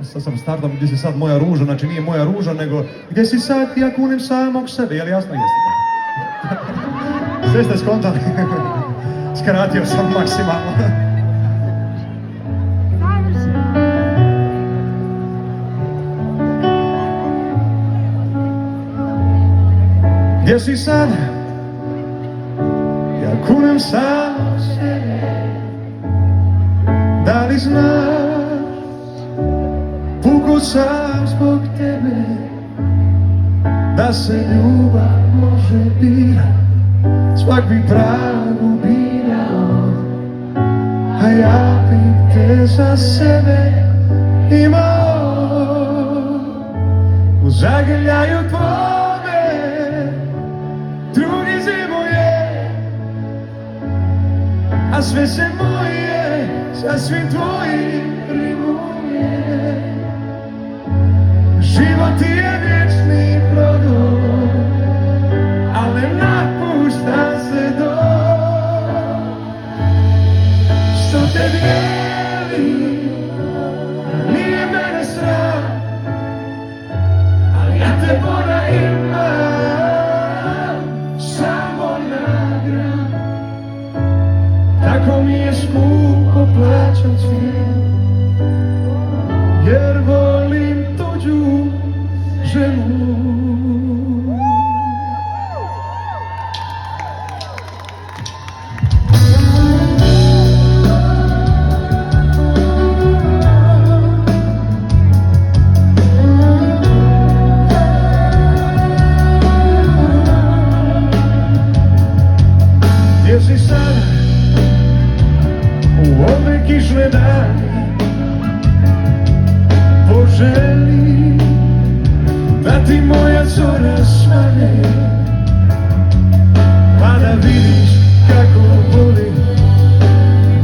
Sad sam startom, gdje si sad moja ruža, znači nije moja ruža, nego gdje si sad, ja kunem samog sebe, jel jasno? Jeste. Sve ste skontali. Skratio sam maksimalno. Gdje si sad, ja kunem samog sebe, da li znaš? Puko sam zbog tebe, da se ljubav može birat, svak bi pragu birao, a ja bi te za sebe imao. U zagrljaju tvome drugi zimuje, a sve se moje sasvim tvojim rimuje. Život ti je vječni prodor, ali ne napušta se dok. Što te dijeli, nije mene sram, ali ja te mora imam, samo na gram. Tako mi je skupo plaćat svijet, jer volim tuđu ženu. Gdje si sad u ove kišne dane, poželi da ti moja zora svane, pa da vidiš kako boli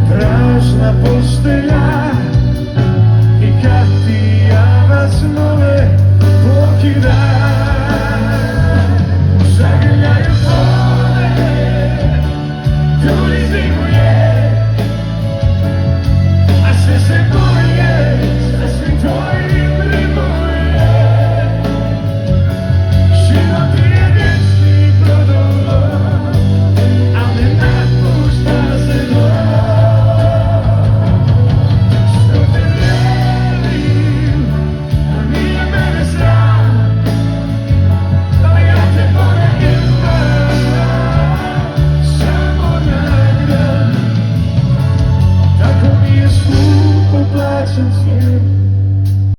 prazna postelja i kad ti java snove pokida.